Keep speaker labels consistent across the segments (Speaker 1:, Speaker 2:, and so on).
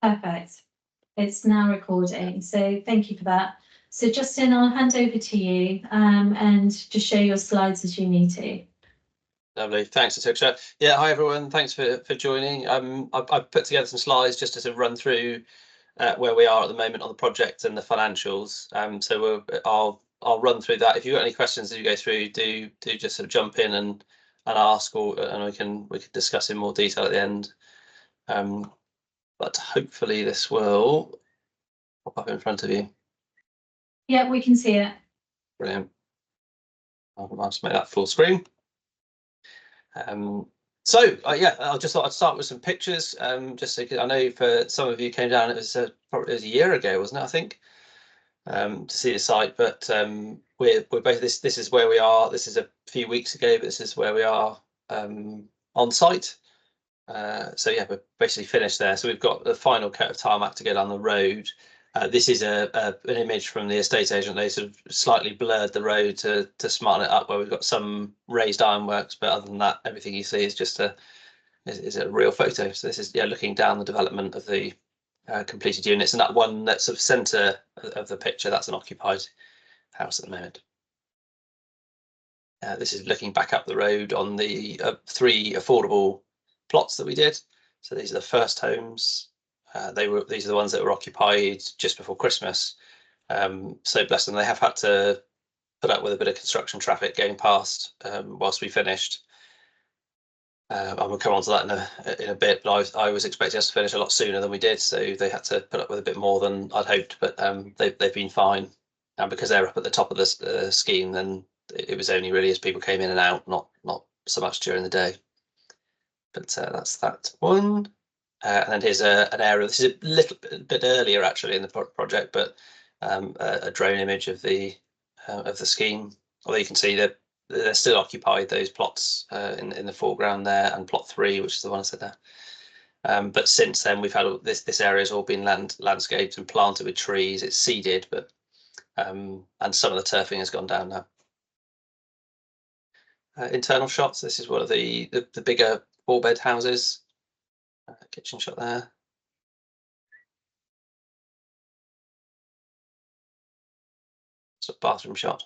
Speaker 1: Perfect. It's now recording, so thank you for that. So Justin, I'll hand over to you and just show your slides as you need to.
Speaker 2: Lovely, thanks, Atisha. Yeah, hi everyone, thanks for joining. I've put together some slides just to sort of run through where we are at the moment on the project and the financials. So I'll run through that. If you've got any questions as you go through, do just sort of jump in and ask, and we can discuss in more detail at the end. But hopefully this will pop up in front of you.
Speaker 1: Yeah, we can see it.
Speaker 2: Brilliant. I'll just make that full screen. So yeah, I just thought I'd start with some pictures, just so I know for some of you came down, it was probably a year ago, wasn't it? I think, to see the site. But we're both this is where we are. This is a few weeks ago, but this is where we are on site. So yeah, we're basically finished there. So we've got the final coat of tarmac to go down the road. This is an image from the estate agent. They sort of slightly blurred the road to smarten it up, where we've got some raised ironworks, but other than that, everything you see is just a real photo. So this is looking down the development of the completed units, and that one that's sort of centre of the picture, that's an occupied house at the moment. This is looking back up the road on the 3 affordable plots that we did. So these are the first homes. These are the ones that were occupied just before Christmas. So bless them, they have had to put up with a bit of construction traffic going past whilst we finished. And we'll come on to that in a bit, but I was expecting us to finish a lot sooner than we did, so they had to put up with a bit more than I'd hoped, but they've been fine. And because they're up at the top of the scheme, then it was only really as people came in and out, not so much during the day. But that's that one. And then here's an area. This is a little bit earlier actually in the project, but a drone image of the scheme. Although you can see that they're still occupied, those plots in the foreground there, and plot 3, which is the one I said there. But since then, we've had this area has all been landscaped and planted with trees. It's seeded, but and some of the turfing has gone down now. Internal shots. This is one of the bigger 4-bed houses. Kitchen shot there. So bathroom shot.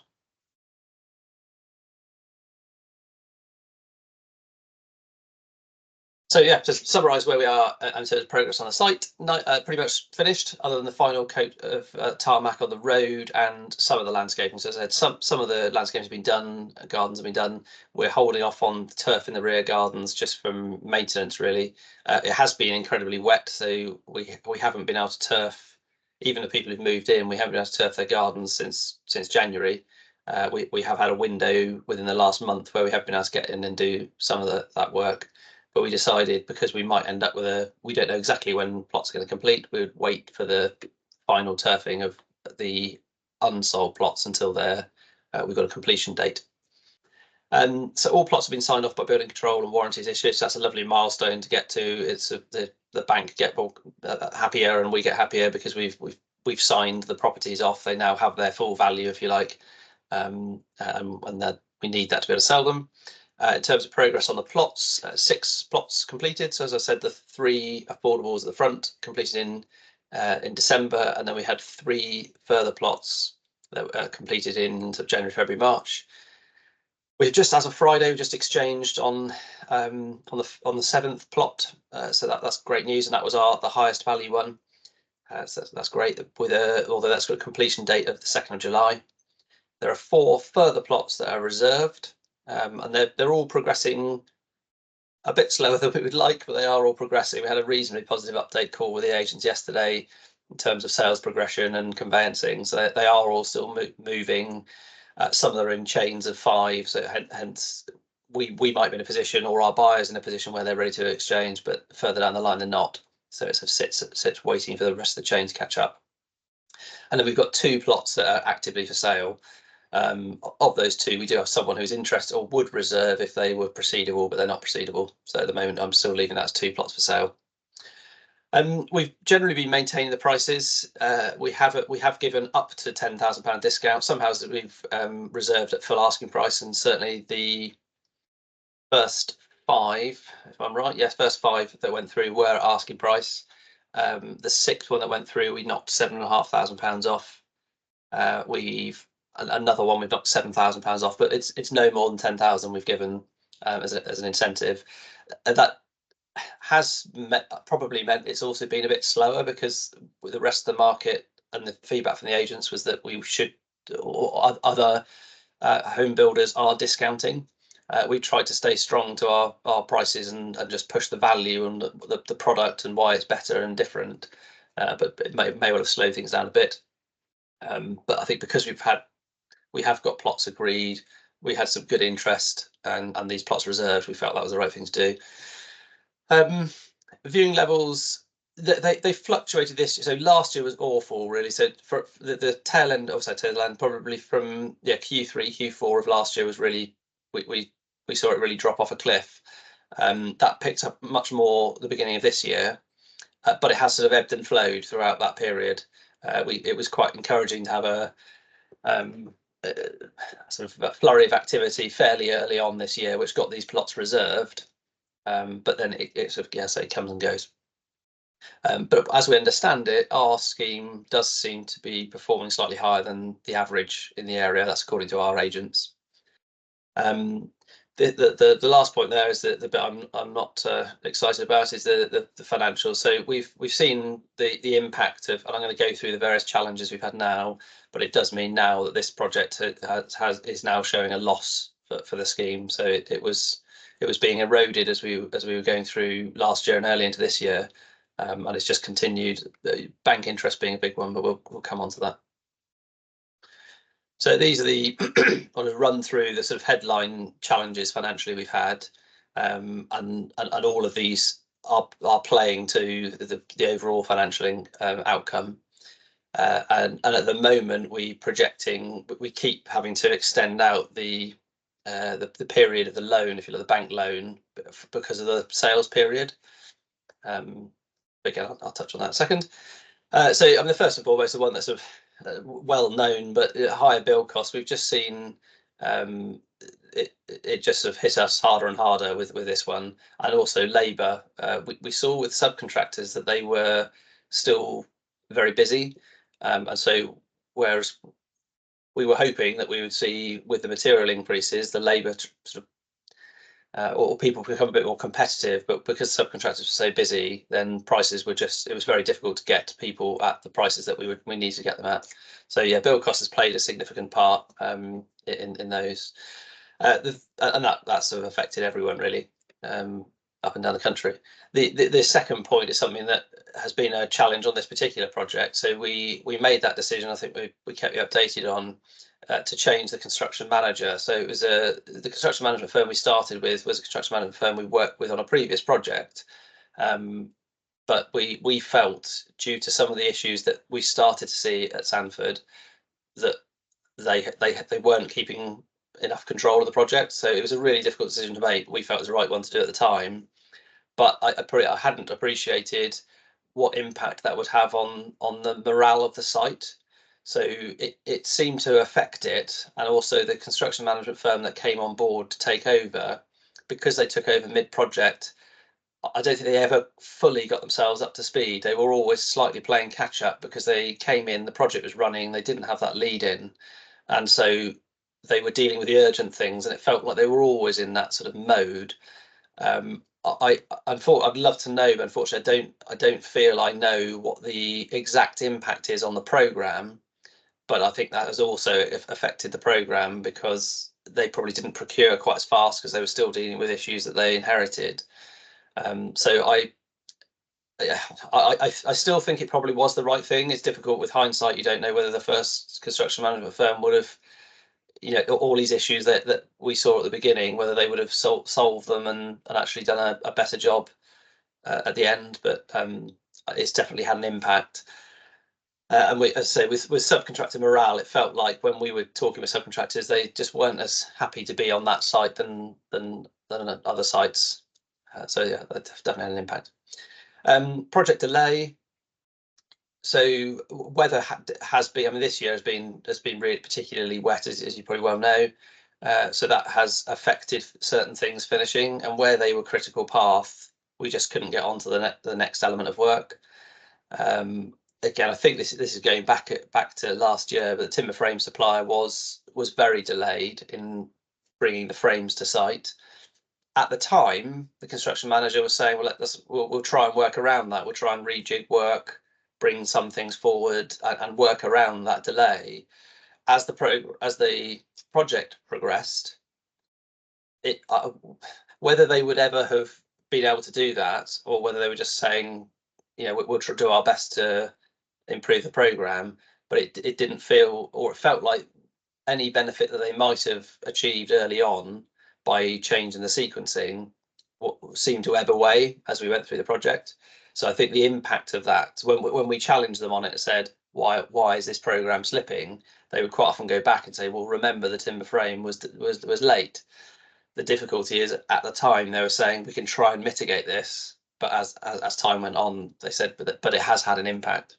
Speaker 2: So yeah, just summarise where we are in terms of progress on the site. Pretty much finished, other than the final coat of tarmac on the road and some of the landscaping. So as I said, some of the landscaping has been done, gardens have been done. We're holding off on turf in the rear gardens just from maintenance, really. It has been incredibly wet, so we haven't been able to turf. Even the people who've moved in, we haven't been able to turf their gardens since January. We have had a window within the last month where we have been able to get in and do some of that work. But we decided, because we might end up with we don't know exactly when plots are going to complete, we would wait for the final turfing of the unsold plots until we've got a completion date. So all plots have been signed off by building control and warranties issued. So that's a lovely milestone to get to. It's the bank get happier and we get happier because we've signed the properties off. They now have their full value, if you like, and that we need that to be able to sell them. In terms of progress on the plots, 6 plots completed. So as I said, the 3 affordables at the front completed in December, and then we had 3 further plots that were completed in January, February, March. We've just, as of Friday, we just exchanged on the 7th plot, so that's great news, and that was the highest value one. So that's great. Although that's got a completion date of the 2nd of July. There are 4 further plots that are reserved. And they're all progressing a bit slower than we would like, but they are all progressing. We had a reasonably positive update call with the agents yesterday in terms of sales progression and conveyancing. So they are all still moving. Some of them are in chains of 5, so hence we might be in a position, or our buyers in a position, where they're ready to exchange, but further down the line they're not. So it sits waiting for the rest of the chain to catch up. And then we've got 2 plots that are actively for sale. Of those 2, we do have someone who's interested or would reserve if they were proceedable, but they're not proceedable. So at the moment, I'm still leaving that as 2 plots for sale. We've generally been maintaining the prices. We have given up to £10,000 discount. Some houses we've reserved at full asking price, and certainly the first 5, if I'm right, yes, first 5 that went through were at asking price. The sixth one that went through, we knocked £7,500 off. We've another one we've knocked £7,000 off, but it's no more than 10,000 we've given as an incentive. That has probably meant it's also been a bit slower, because with the rest of the market and the feedback from the agents was that we should, or other home builders are discounting. We tried to stay strong to our prices and just push the value and the product and why it's better and different, but it may well have slowed things down a bit. But I think because we have got plots agreed, we had some good interest, and these plots reserved, we felt that was the right thing to do. Viewing levels, they fluctuated this year. So last year was awful, really. So for the tail end, probably from Q3, Q4 of last year was really, we saw it really drop off a cliff. That picked up much more at the beginning of this year, but it has sort of ebbed and flowed throughout that period. It was quite encouraging to have a sort of a flurry of activity fairly early on this year, which got these plots reserved. But then it sort of, it comes and goes. But as we understand it, our scheme does seem to be performing slightly higher than the average in the area. That's according to our agents. The last point there is that the bit I'm not excited about is the financials. So we've seen the impact of, and I'm going to go through the various challenges we've had now, but it does mean now that this project is now showing a loss for the scheme. So it was being eroded as we were going through last year and early into this year, and it's just continued. Bank interest being a big one, but we'll come on to that. So these are the I'll just run through the sort of headline challenges financially we've had, and all of these are playing to the overall financial outcome. And at the moment we keep having to extend out the period of the loan, if you like, the bank loan, because of the sales period. Again, I'll touch on that in a second. So I mean, the first and foremost, the one that's sort of well known, but higher build costs. We've just seen it just sort of hit us harder and harder with this one, and also labour. We saw with subcontractors that they were still very busy, and so whereas we were hoping that we would see with the material increases, the labour sort of or people become a bit more competitive, but because subcontractors were so busy, then prices were it was very difficult to get people at the prices that we need to get them at. So yeah, build cost has played a significant part in those, and that sort of affected everyone really, up and down the country. The second point is something that has been a challenge on this particular project. So we made that decision, I think we kept you updated on, to change the construction manager. So it was the construction management firm we started with was a construction management firm we worked with on a previous project, but we felt, due to some of the issues that we started to see at Sandford, that they weren't keeping enough control of the project. So it was a really difficult decision to make. We felt it was the right one to do at the time, but I hadn't appreciated what impact that would have on the morale of the site. So it seemed to affect it, and also the construction management firm that came on board to take over, because they took over mid-project, I don't think they ever fully got themselves up to speed. They were always slightly playing catch up, because they came in, the project was running, they didn't have that lead in, and so they were dealing with the urgent things, and it felt like they were always in that sort of mode. I'd love to know, but unfortunately I don't feel I know what the exact impact is on the programme. But I think that has also affected the programme, because they probably didn't procure quite as fast, because they were still dealing with issues that they inherited. So I still think it probably was the right thing. It's difficult with hindsight. You don't know whether the first construction management firm would have, all these issues that we saw at the beginning, whether they would have solved them and actually done a better job at the end. But it's definitely had an impact. And as I say, with subcontractor morale, it felt like when we were talking with subcontractors, they just weren't as happy to be on that site than other sites. So yeah, that definitely had an impact. Project delay. So weather has been, I mean, this year has been really particularly wet, as you probably well know. So that has affected certain things finishing, and where they were critical path, we just couldn't get on to the next element of work. Again, I think this is going back to last year, but the timber frame supplier was very delayed in bringing the frames to site. At the time, the construction manager was saying, well, we'll try and work around that. We'll try and rejig work, bring some things forward, and work around that delay. As the project progressed, whether they would ever have been able to do that, or whether they were just saying, we'll do our best to improve the program, but it didn't feel, or it felt like any benefit that they might have achieved early on by changing the sequencing seemed to ebb away as we went through the project. So I think the impact of that, when we challenged them on it, said, why is this program slipping? They would quite often go back and say, well, remember the timber frame was late. The difficulty is, at the time they were saying we can try and mitigate this, but as time went on, they said, but it has had an impact.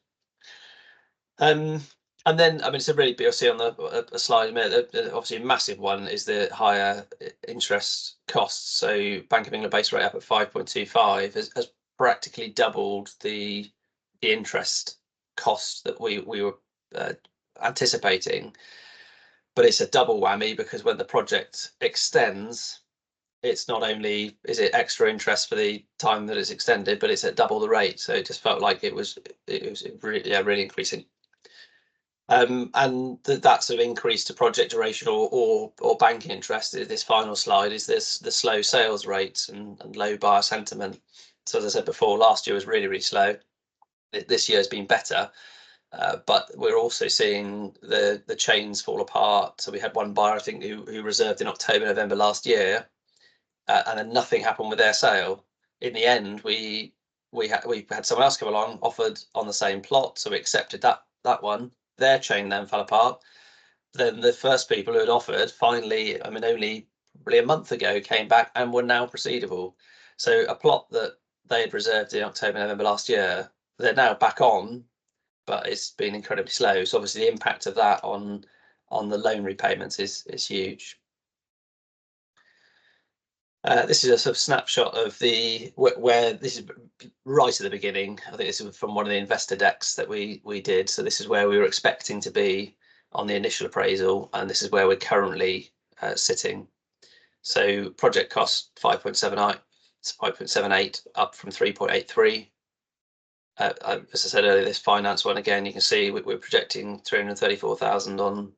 Speaker 2: And then, I mean, it's a really big, you'll see on a slide in a minute, obviously a massive one is the higher interest costs. So Bank of England base rate up at 5.25 has practically doubled the interest cost that we were anticipating. But it's a double whammy, because when the project extends, it's not only is it extra interest for the time that it's extended, but it's at double the rate. So it just felt like it was really increasing. And that sort of increase to project duration or bank interest, this final slide, is the slow sales rates and low buyer sentiment. So as I said before, last year was really slow. This year has been better, but we're also seeing the chains fall apart. So we had one buyer, I think, who reserved in October, November last year, and then nothing happened with their sale. In the end, we had someone else come along, offered on the same plot, so we accepted that one. Their chain then fell apart. Then the first people who had offered finally, I mean, only probably a month ago, came back and were now proceedable. So a plot that they had reserved in October, November last year, they're now back on, but it's been incredibly slow. So obviously the impact of that on the loan repayments is huge. This is a sort of snapshot of where this is right at the beginning. I think this is from one of the investor decks that we did. So this is where we were expecting to be on the initial appraisal, and this is where we're currently sitting. So project cost 5.78, up from 3.83. As I said earlier, this finance one, again, you can see we're projecting 334,000 on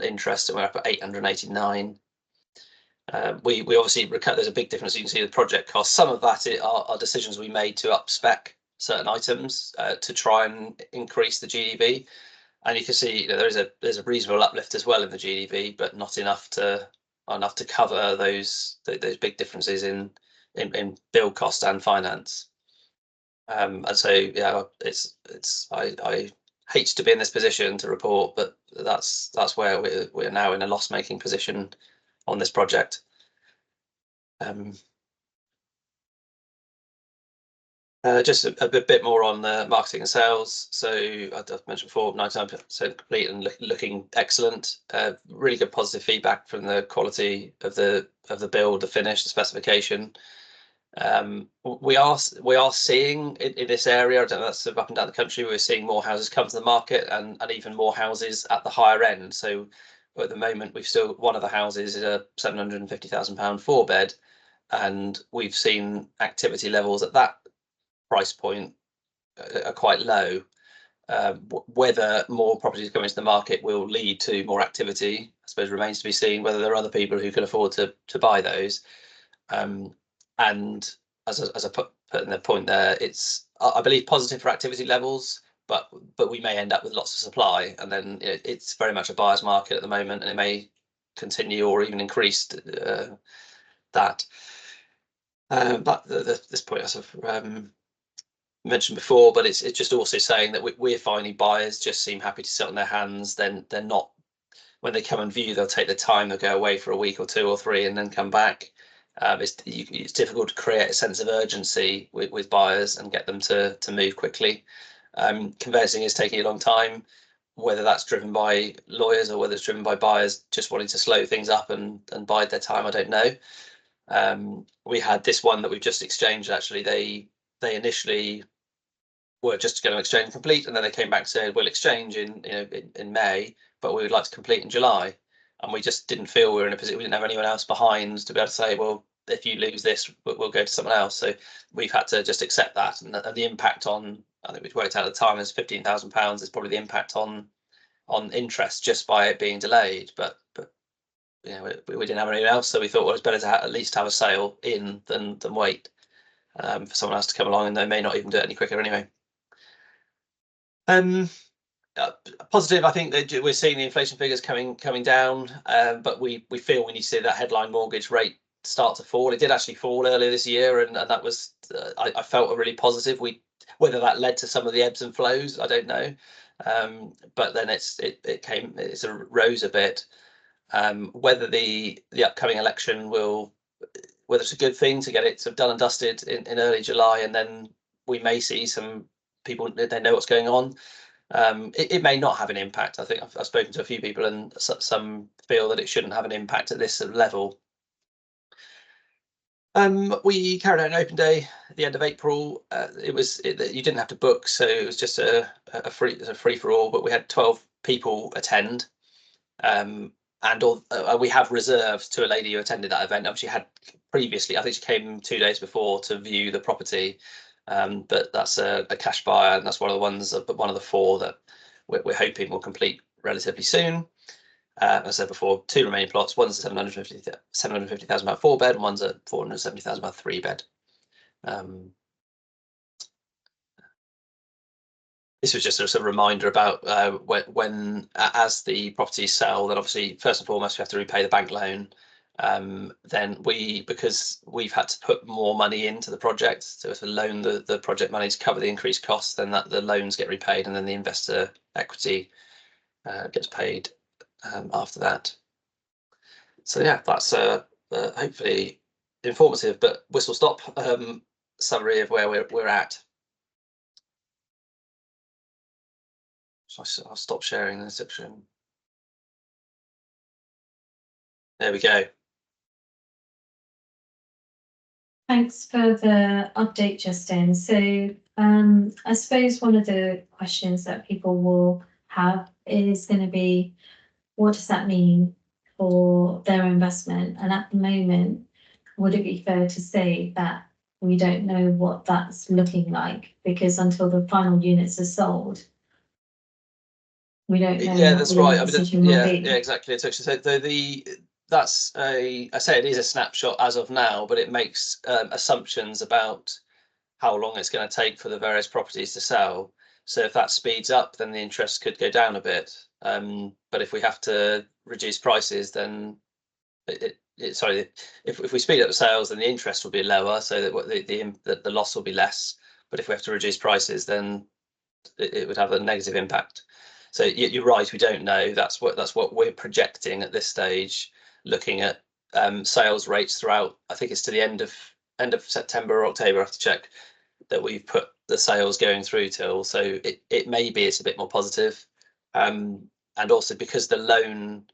Speaker 2: interest, and we're up at 889. We obviously there's a big difference. You can see the project costs. Some of that are decisions we made to up spec certain items to try and increase the GDV, and you can see there's a reasonable uplift as well in the GDV, but not enough to cover those big differences in build cost and finance. And so I hate to be in this position to report, but that's where we're now in a loss-making position on this project. Just a bit more on the marketing and sales. So I've mentioned before, 99% complete and looking excellent. Really good positive feedback from the quality of the build, the finish, the specification. We are seeing in this area, I don't know, that's sort of up and down the country, we're seeing more houses come to the market, and even more houses at the higher end. So at the moment, one of the houses is a £750,000 4-bed, and we've seen activity levels at that price point are quite low. Whether more properties coming to the market will lead to more activity, I suppose, remains to be seen. Whether there are other people who can afford to buy those. And as I put in the point there, it's, I believe, positive for activity levels, but we may end up with lots of supply, and then it's very much a buyer's market at the moment, and it may continue or even increase that. But this point I sort of mentioned before, but it's just also saying that we're finding buyers just seem happy to sit on their hands. Then they're not, when they come and view, they'll take the time, they'll go away for a week or 2 or 3 and then come back. It's difficult to create a sense of urgency with buyers and get them to move quickly. Conveyancing is taking a long time, whether that's driven by lawyers or whether it's driven by buyers just wanting to slow things up and bide their time, I don't know. We had this one that we've just exchanged, actually. They initially were just going to exchange and complete, and then they came back and said we'll exchange in May, but we would like to complete in July. And we just didn't feel we were in a position, we didn't have anyone else behind to be able to say, well, if you lose this, we'll go to someone else. So we've had to just accept that, and the impact on, I think we've worked out at the time, is £15,000 is probably the impact on interest just by it being delayed. But we didn't have anyone else, so we thought, well, it's better to at least have a sale in than wait for someone else to come along, and they may not even do it any quicker anyway. Positive, I think that we're seeing the inflation figures coming down, but we feel we need to see that headline mortgage rate start to fall. It did actually fall earlier this year, and that was I felt a really positive. Whether that led to some of the ebbs and flows, I don't know, but then it rose a bit. Whether the upcoming election whether it's a good thing to get it sort of done and dusted in early July, and then we may see some people, they know what's going on. It may not have an impact. I think I've spoken to a few people, and some feel that it shouldn't have an impact at this level. We carried out an open day at the end of April. You didn't have to book, so it was just a free for all. But we had 12 people attend, and we have reserved to a lady who attended that event. She had previously, I think she came 2 days before to view the property. But that's a cash buyer, and that's one of the 4 that we're hoping will complete relatively soon. As I said before, 2 remaining plots. One's a £750,000 4-bed, and one's a £470,000 3-bed. This was just a sort of reminder about as the properties sell, then obviously first and foremost we have to repay the bank loan. Then because we've had to put more money into the project, so if we loan the project money to cover the increased costs, then the loans get repaid, and then the investor equity gets paid after that. So yeah, that's hopefully informative but whistle stop summary of where we're at. So I'll stop sharing this section. There we go.
Speaker 1: Thanks for the update, Justin. So I suppose one of the questions that people will have is going to be, what does that mean for their investment? And at the moment, would it be fair to say that we don't know what that's looking like, because until the final units are sold, we don't know.
Speaker 2: Yeah, that's right. I mean,
Speaker 1: yeah,
Speaker 2: exactly. So I say it is a snapshot as of now, but it makes assumptions about how long it's going to take for the various properties to sell. So if that speeds up, then the interest could go down a bit. But if we have to reduce prices, then if we speed up the sales, then the interest will be lower, so that the loss will be less. But if we have to reduce prices, then it would have a negative impact. So you're right, we don't know. That's what we're projecting at this stage, looking at sales rates throughout. I think it's to the end of September or October. I have to check that we've put the sales going through till. So it may be it's a bit more positive, and also because the loan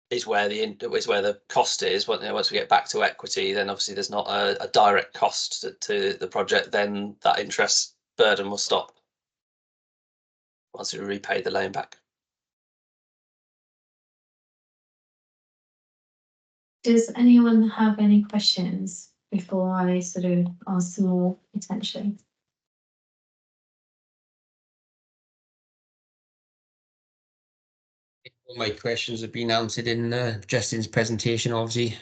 Speaker 2: is where the cost is. Once we get back to equity, then obviously there's not a direct cost to the project. Then that interest burden will stop once we repay the loan back.
Speaker 1: Does anyone have any questions before I sort of ask some more potentially?
Speaker 3: All my questions have been answered in Justin's presentation. Obviously,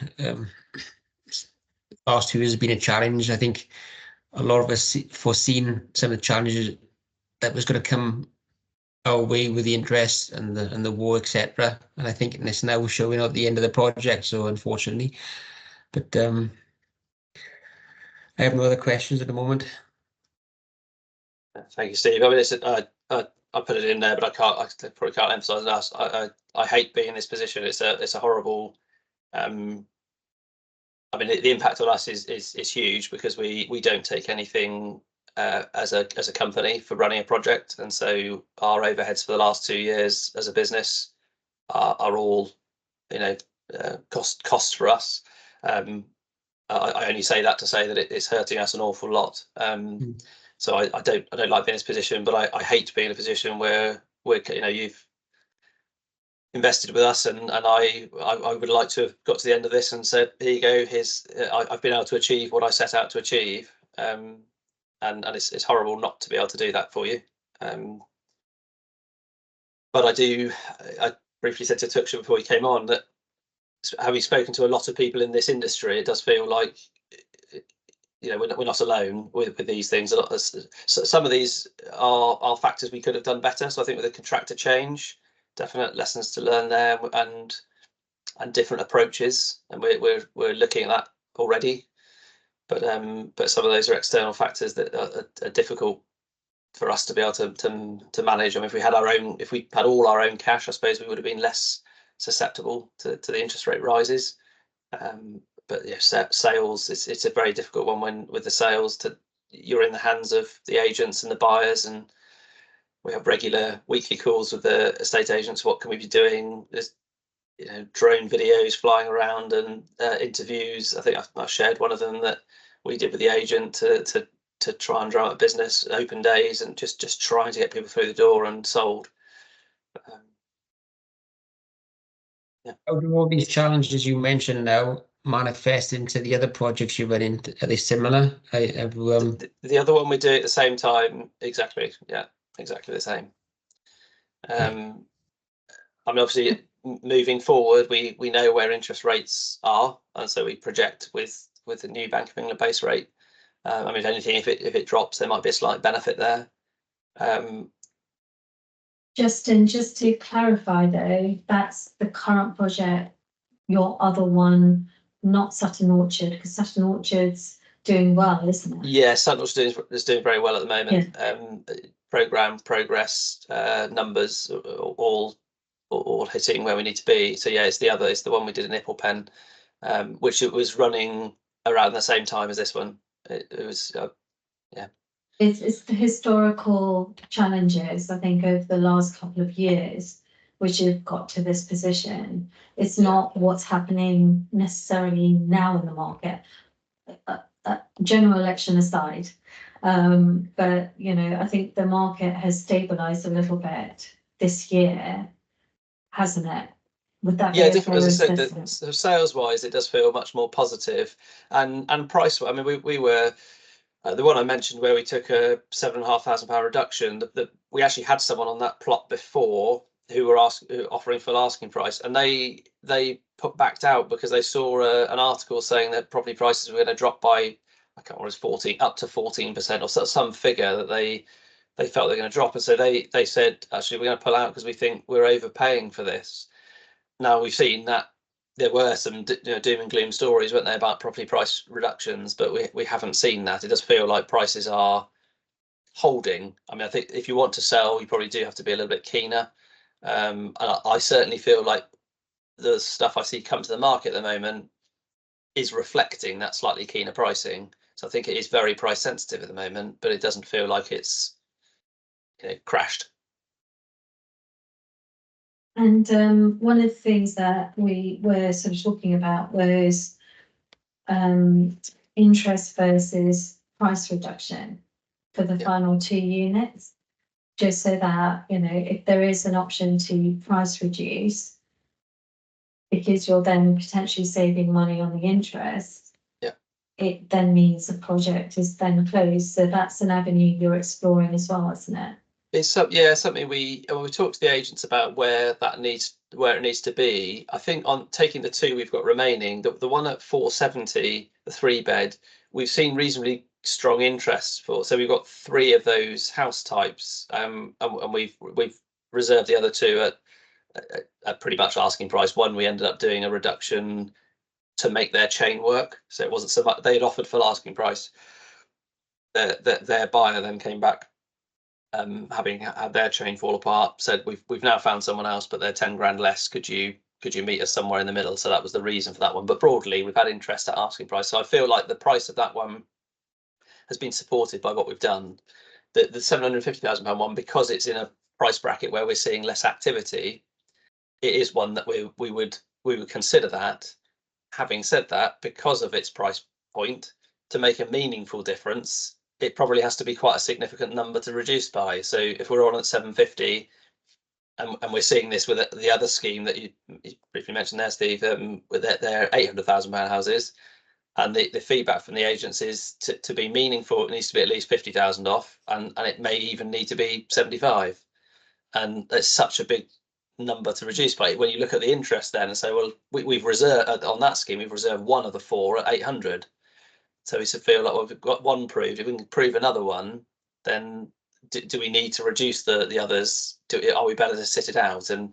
Speaker 3: last 2 years have been a challenge. I think a lot of us foreseen some of the challenges that was going to come our way with the interest and the war, etc. And I think it's now showing out the end of the project. So unfortunately, but I have no other questions at the moment.
Speaker 2: Thank you, Steve. I mean, I put it in there, but I probably can't emphasize enough. I hate being in this position. It's a horrible. I mean, the impact on us is huge, because we don't take anything as a company for running a project, and so our overheads for the last 2 years as a business are all costs for us. I only say that to say that it's hurting us an awful lot. So I don't like being in this position, but I hate being in a position where you've invested with us, and I would like to have got to the end of this and said, here you go, I've been able to achieve what I set out to achieve, and it's horrible not to be able to do that for you. But I briefly said to Tuksha before he came on that, having spoken to a lot of people in this industry, it does feel like we're not alone with these things. Some of these are factors we could have done better. So I think with the contractor change, definite lessons to learn there, and different approaches, and we're looking at that already. But some of those are external factors that are difficult for us to be able to manage. I mean, if we had all our own cash, I suppose we would have been less susceptible to the interest rate rises. But yeah, sales, it's a very difficult one when with the sales, you're in the hands of the agents and the buyers, and we have regular weekly calls with the estate agents. What can we be doing? There's drone videos flying around and interviews. I think I've shared one of them that we did with the agent to try and drum up business, open days, and just trying to get people through the door and sold. Yeah.
Speaker 3: How do all these challenges you mentioned now manifest into the other projects you run into? Are they similar?
Speaker 2: The other one we do at the same time, exactly. Yeah, exactly the same. I mean, obviously, moving forward, we know where interest rates are, and so we project with the new Bank of England base rate. I mean, if anything, if it drops, there might be a slight benefit there.
Speaker 1: Justin, just to clarify though, that's the current project, your other one, not Sutton Orchard, because Sutton Orchard's doing well, isn't it?
Speaker 2: Yeah, Sutton Orchard is doing very well at the moment. Yeah. Program progress, numbers all hitting where we need to be. So yeah, it's the one we did in Ipplepen, which it was running around the same time as this one. It was yeah.
Speaker 1: It's the historical challenges, I think, over the last couple of years, which have got to this position. It's not what's happening necessarily now in the market, general election aside. But I think the market has stabilized a little bit this year, hasn't it? Would that be
Speaker 2: different, as I said, sales wise, it does feel much more positive, and price. I mean, we were. The one I mentioned where we took a £7,500 reduction, that we actually had someone on that plot before who were offering full asking price, and they backed out because they saw an article saying that property prices were going to drop by, I can't remember, it was up to 14% or some figure that they felt they're going to drop, and so they said, actually, we're going to pull out because we think we're overpaying for this. Now we've seen that there were some doom and gloom stories, weren't there, about property price reductions, but we haven't seen that. It does feel like prices are holding. I mean, I think if you want to sell, you probably do have to be a little bit keener. And I certainly feel like the stuff I see come to the market at the moment is reflecting that slightly keener pricing. So I think it is very price sensitive at the moment, but it doesn't feel like it's crashed.
Speaker 1: And one of the things that we were sort of talking about was interest versus price reduction for the final 2 units, just so that, if there is an option to price reduce, because you're then potentially saving money on the interest, it then means the project is then closed. So that's an avenue you're exploring as well, isn't it?
Speaker 2: It's something we talked to the agents about where it needs to be. I think on taking the two we've got remaining, the one at 470, the 3-bed, we've seen reasonably strong interest for. So we've got 3 of those house types, and we've reserved the other 2 at pretty much asking price. One we ended up doing a reduction to make their chain work, so it wasn't so much they had offered full asking price. Their buyer then came back, having had their chain fall apart, said we've now found someone else, but they're 10 grand less. Could you meet us somewhere in the middle? So that was the reason for that one. But broadly, we've had interest at asking price. So I feel like the price of that one has been supported by what we've done. The £750,000 one, because it's in a price bracket where we're seeing less activity, it is one that we would consider that. Having said that, because of its price point, to make a meaningful difference, it probably has to be quite a significant number to reduce by. So if we're on at 750, and we're seeing this with the other scheme that you briefly mentioned there, Steve, with their £800,000 houses, and the feedback from the agents is to be meaningful, it needs to be at least 50,000 off, and it may even need to be 75, and it's such a big number to reduce by. When you look at the interest then and say, well, we've reserved on that scheme, we've reserved one of the four at 800, so we should feel like, well, we've got one proved, if we can prove another one, then do we need to reduce the others? Are we better to sit it out? And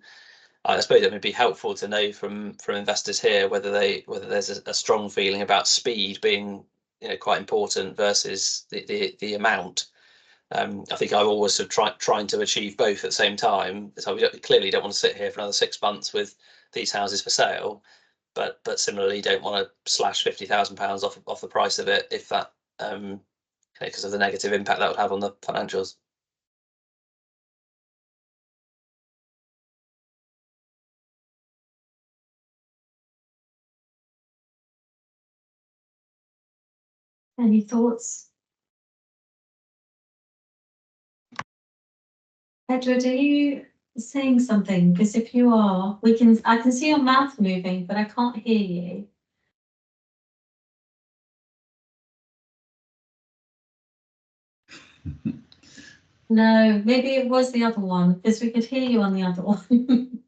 Speaker 2: I suppose it would be helpful to know from investors here whether there's a strong feeling about speed being, you know, quite important versus the amount. I think I always have trying to achieve both at the same time. So we clearly don't want to sit here for another 6 months with these houses for sale, but similarly don't want to slash £50,000 off the price of it if that because of the negative impact that would have on the financials.
Speaker 1: Any thoughts? Edward, are you saying something? Because if you are, I can see your mouth moving, but I can't hear you. No, maybe it was the other one, because we could hear you on the other one.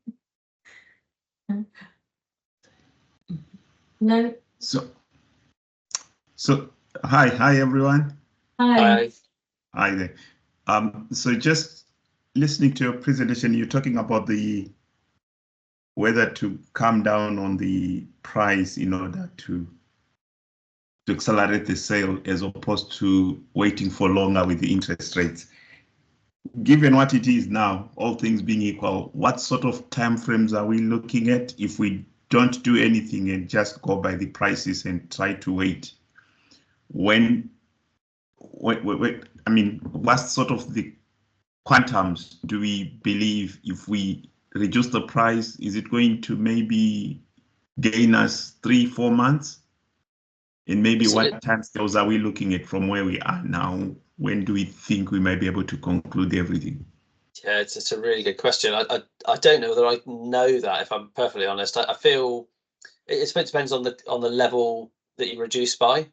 Speaker 1: No.
Speaker 4: So hi everyone.
Speaker 1: Hi.
Speaker 4: Hi there. So just listening to your presentation, you're talking about the whether to come down on the price in order to accelerate the sale as opposed to waiting for longer with the interest rates. Given what it is now, all things being equal, what sort of timeframes are we looking at if we don't do anything and just go by the prices and try to wait? I mean, what sort of the quantums do we believe if we reduce the price? Is it going to maybe gain us 3-4 months? And maybe what time scales are we looking at from where we are now? When do we think we might be able to conclude everything?
Speaker 2: Yeah, it's a really good question. I don't know whether I know that, if I'm perfectly honest. I feel it depends on the level that you reduce by.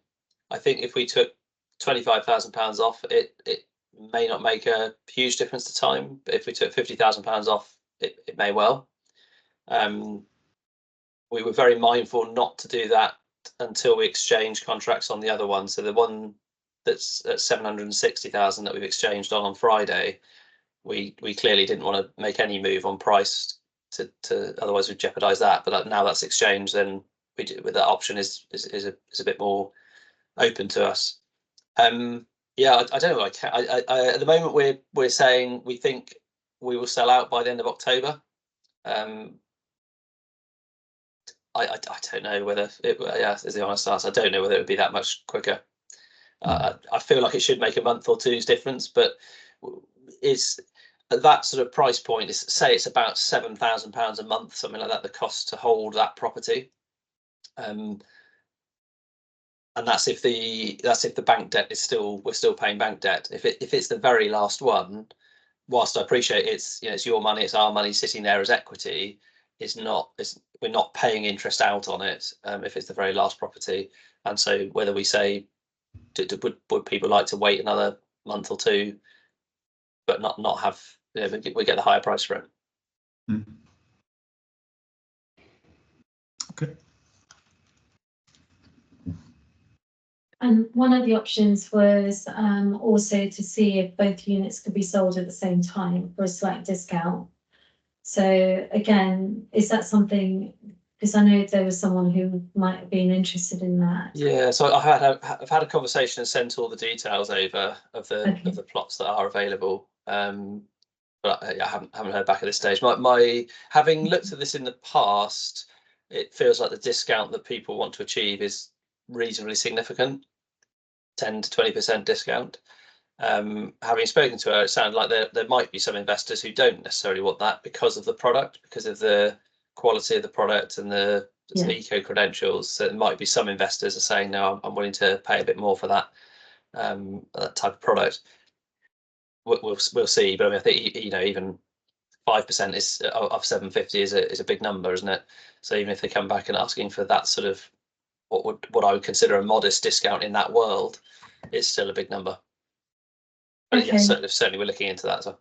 Speaker 2: I think if we took £25,000 off, it may not make a huge difference to time. But if we took £50,000 off, it may well. We were very mindful not to do that until we exchange contracts on the other one. So the one that's at 760,000 that we've exchanged on Friday, we clearly didn't want to make any move on price to otherwise we'd jeopardize that. But now that's exchanged, then that option is a bit more open to us. Yeah, I don't know. I at the moment we're saying we think we will sell out by the end of October. I don't know whether is the honest answer. I don't know whether it would be that much quicker. I feel like it should make a month or two's difference, but it's at that sort of price point. Say it's about £7,000 a month, something like that. The cost to hold that property, and that's if the bank debt is we're still paying bank debt. If it's the very last one, whilst I appreciate it's your money, it's our money sitting there as equity. We're not paying interest out on it if it's the very last property. And so whether we say would people like to wait another month or two, but not have we get the higher price for it.
Speaker 4: Okay.
Speaker 1: And one of the options was also to see if both units could be sold at the same time for a slight discount. So again, is that something? Because I know there was someone who might have been interested in that. Yeah,
Speaker 2: so I've had a conversation and sent all the details over of the plots that are available. But I haven't heard back at this stage. My having looked at this in the past, it feels like the discount that people want to achieve is reasonably significant, 10 to 20% discount. Having spoken to her, it sounded like there might be some investors who don't necessarily want that because of the product, because of the quality of the product and the eco credentials. So there might be some investors are saying, no, I'm willing to pay a bit more for that. that type of product. We'll see, but I mean, I think even 5% is of 750 is a big number, isn't it? So even if they come back and asking for that sort of what I would consider a modest discount in that world, it's still a big number. But
Speaker 1: Okay.
Speaker 2: yes, certainly we're looking into that as well.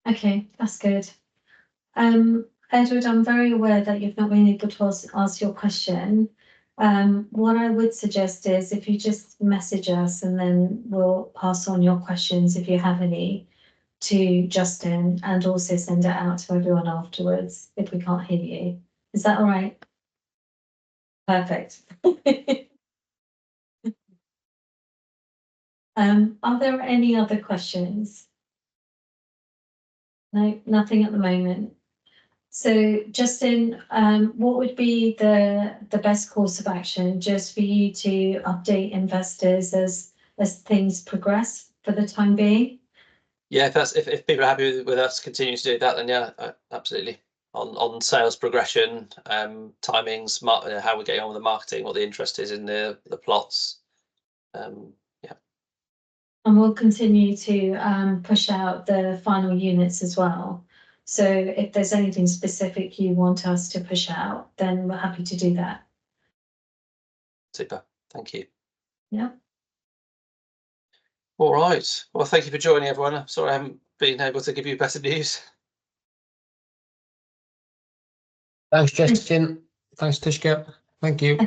Speaker 1: Okay, that's good. Edward, I'm very aware that you've not been able to ask your question. What I would suggest is if you just message us and then we'll pass on your questions if you have any to Justin, and also send it out to everyone afterwards if we can't hear you. Is that all right? Perfect. Are there any other questions? No, nothing at the moment. So Justin, what would be the best course of action just for you to update investors as things progress for the time being?
Speaker 2: Yeah, if people are happy with us continuing to do that, then yeah, absolutely. On sales progression, timings, how we're getting on with the marketing, what the interest is in the plots. Yeah.
Speaker 1: And we'll continue to push out the final units as well. So if there's anything specific you want us to push out, then we're happy to do that.
Speaker 2: Super. Thank you.
Speaker 1: Yeah.
Speaker 2: All right. Well, thank you for joining, everyone. I'm sorry I haven't been able to give you better news.
Speaker 3: Thanks, Justin. Thanks, Tishka. Thank you.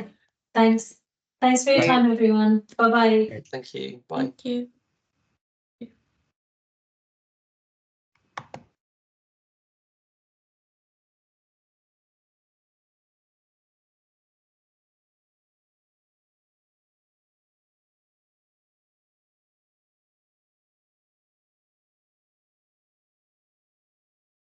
Speaker 1: Thanks. Thanks for your
Speaker 3: Bye.
Speaker 1: time, everyone. Bye-bye.
Speaker 2: Thank you. Bye.
Speaker 5: Thank you.